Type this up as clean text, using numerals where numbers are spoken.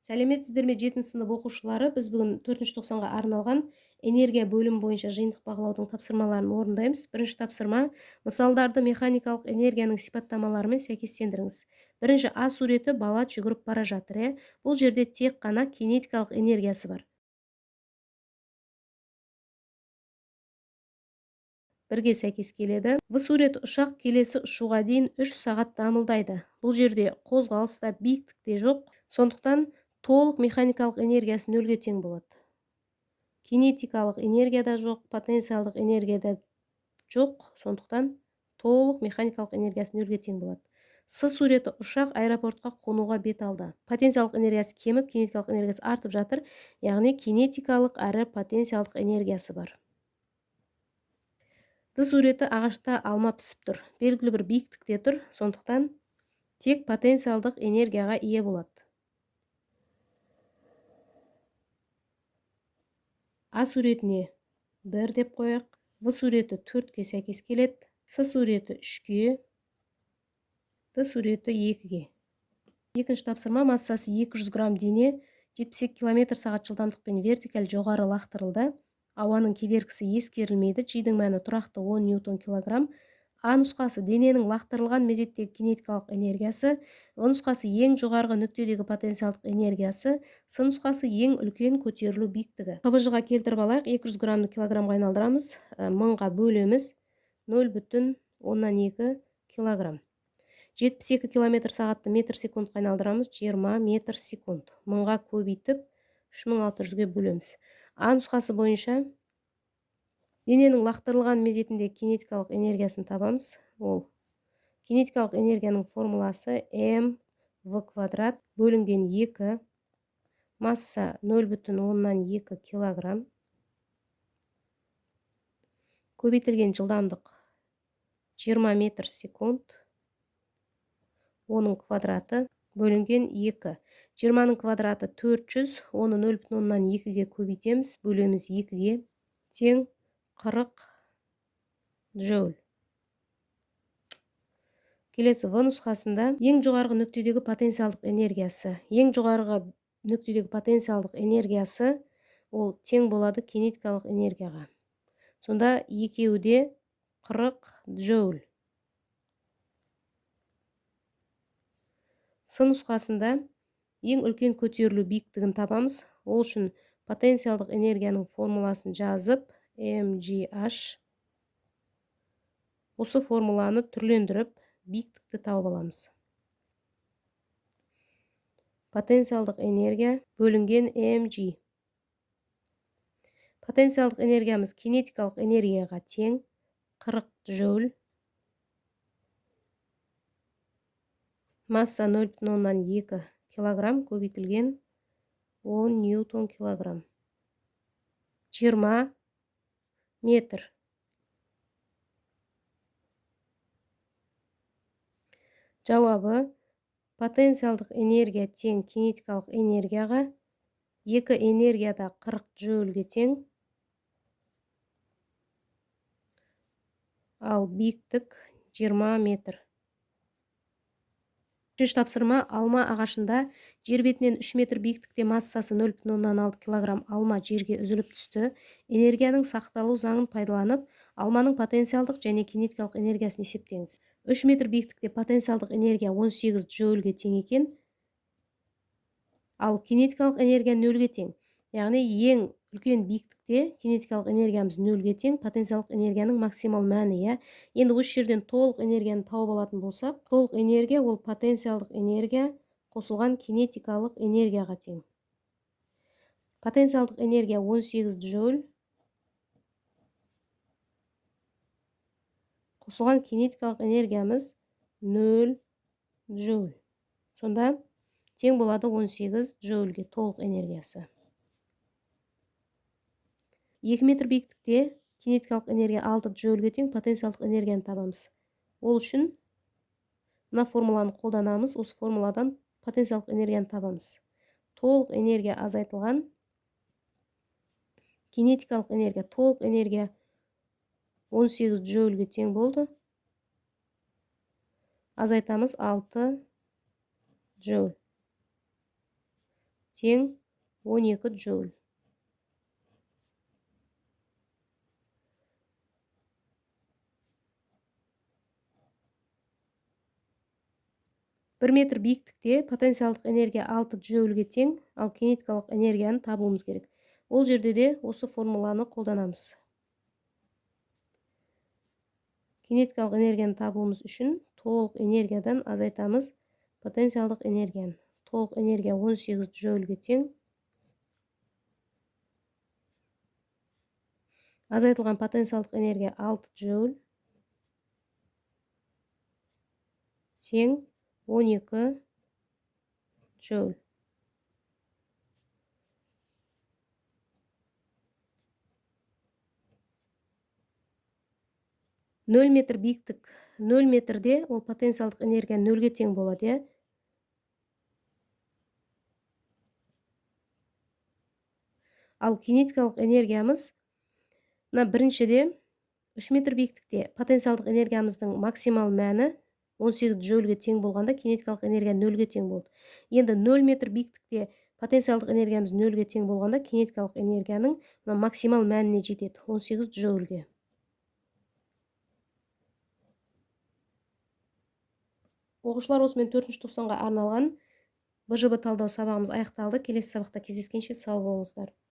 Сәлеметсіздер ме 7 сынып оқушылары? Біз бүгін 4 тоқсанға арналған энергия бөлім бойынша жиынтық бағалаудың тапсырмаларын орындаймыз. Бірінші тапсырма: мысалдарды механикалық энергияның сипаттамаларымен сәйкестендіріңіз. Бірінші А суреті: бала жүгіріп бара жатыр. Бұл жерде тек қана кинетикалық энергиясы бар. Бірге сәйкес келеді. В суреті: ұшақ келесі ұшуға дейін 3 сағат дамылдайды. Бұл жерде қозғалыста, биіктікте жоқ. Сондықтан толық механикалық энергиясы нөлге тең болады. Кинетикалық энергияда жоқ, потенциалдық энергияда жоқ. Сондықтан толық механикалық энергиясы нөлге тең болады. С суреті: ұшақ аэропортқа қонуға бет алды. Потенциалдық энергиясы кеміп, кинетикалық энергиясы артып жатыр. Яғни кинетикалық әрі потенциалдық энергиясы бар. Д суреті: ағашта алма пісіп тұр. Белгілі бір биіктікте тұр. Сондықтан тек потенциалдық энергияға ие болады. А суретіне 1 деп қояқ. В суреті 4-ке сәйкес келеді. С суреті 3-ке. Д суреті 2-ге. Екінші тапсырма: массасы 200 грамм дене 72 км/сағат жылдамдықпен вертикаль жоғары лақтырылды. Ауаның кедергісі ескерілмейді. G-дің мәні тұрақты 10 ньютон килограмм. А нұсқасы: дененің лақтырылған мезеттегі кинетикалық энергиясы. В нұсқасы: ең жоғарғы нүктедегі потенциалдық энергиясы. С нұсқасы: ең үлкен көтерілу биіктігі. КБЖ-ға келтіріп алайық. 200 граммды килограммға айналдырамыз. 1000-ға бөлеміз. 0,2 килограмм. 72 км/сағатты метр-секундқа айналдырамыз. 20 метр-секунд. 1000-ға көбейтіп 3600-ге бөлеміз. А нұсқасы бойынша дененің лақтырылған мезетінде кинетикалық энергиясын табамыз. Ол кинетикалық энергияның формуласы mv² бөлінген 2, масса 0,2 килограмм, көбейтілген жылдамдық 20 метр-секунд, оның квадраты бөлінген 2. 20-ның квадраты 400, оны 0,2-ге көбейтеміз, бөлеміз 2-ге, тең 40 джоуль. Келесі В нұсқасында ең жоғарғы нүктедегі потенциалдық энергиясы. Ең жоғарғы нүктедегі потенциалдық энергиясы ол тең болады кинетикалық энергияға. Сонда екеуі де 40 джоуль. С нұсқасында ең үлкен көтерілу биіктігін табамыз. Ол үшін потенциалдық энергияның формуласын жазып, mgh. Осы формуланы түрлендіріп, биіктікті тауып аламыз. Потенциалдық энергия бөлінген mg. Потенциалдық энергиямыз кинетикалық энергияға тең 40 джоуль. Масса 0,2 килограмм, көбейтілген 10 ньютон килограмм. 20 метр. Жауабы: потенциалдық энергия тең кинетикалық энергияға. Екі энергияда 40 джоульге тең. Ал биіктік 20 метр. Үшінші тапсырма: алма ағашында жер бетінен 3 метр биіктікте массасы 0,6 килограмм алма жерге үзіліп түсті. Энергияның сақталу заңын пайдаланып, алманың потенциалдық және кинетикалық энергиясын есептеңіз. 3 метр биіктікте потенциалдық энергия 18 джоульге тең екен. Ал кинетикалық энергия 0-ге тең. Яғни ең үлкен биіктікте кинетикалық энергиямыз 0-ге тең, потенциалдық энергияның максимал мәні. Енді осы жерден толық энергияны тауып алатын болсақ, толық энергия ол потенциалдық энергия қосылған кинетикалық энергияға тең. Потенциалдық энергия 18 джоуль қосылған кинетикалық энергиямыз 0 джоуль. Сонда тең болады 18 джоульге толық энергиясы. 2 метр биіктікте кинетикалық энергия 6 джоульге тең, потенциалдық энергияны табамыз. Ол үшін мына формуланы қолданамыз. Осы формуладан потенциалдық энергияны табамыз. Толық энергия азайтылған кинетикалық энергия. Толық энергия 18 джоульге тең болды. Азайтамыз 6 джоуль. тең 12 джоуль. Бір метр биіктікте потенциалдық энергия 6 джоульге тең, ал кинетикалық энергияны табуымыз керек. Ол жерде де осы формуланы қолданамыз. Кинетикалық энергияны табуымыз үшін толық энергиядан азайтамыз потенциалдық энергияны. Толық энергия 18 джоульге тең. Азайтылған потенциалдық энергия 6 джоуль тең 12 джоуль. Нөл метр биіктік. 0 метрде ол потенциалдық энергия 0-ге тең болады. Ал кинетикалық энергиямыз біріншіде 3 метр биіктікте потенциалдық энергиямыздың максимал мәні 18 джоульге тең болғанда кинетикалық энергия 0-ге тең болды. Енді 0 метр биіктікте потенциалдық энергиямыз 0-ге тең болғанда кинетикалық энергияның максимал мәніне жетеді 18 джоульге. Оқушылар, осымен 4-ші тоқсанға арналған БЖБ талдау сабағымыз аяқталды. Келесі сабақта кездескенше сау болыңыздар.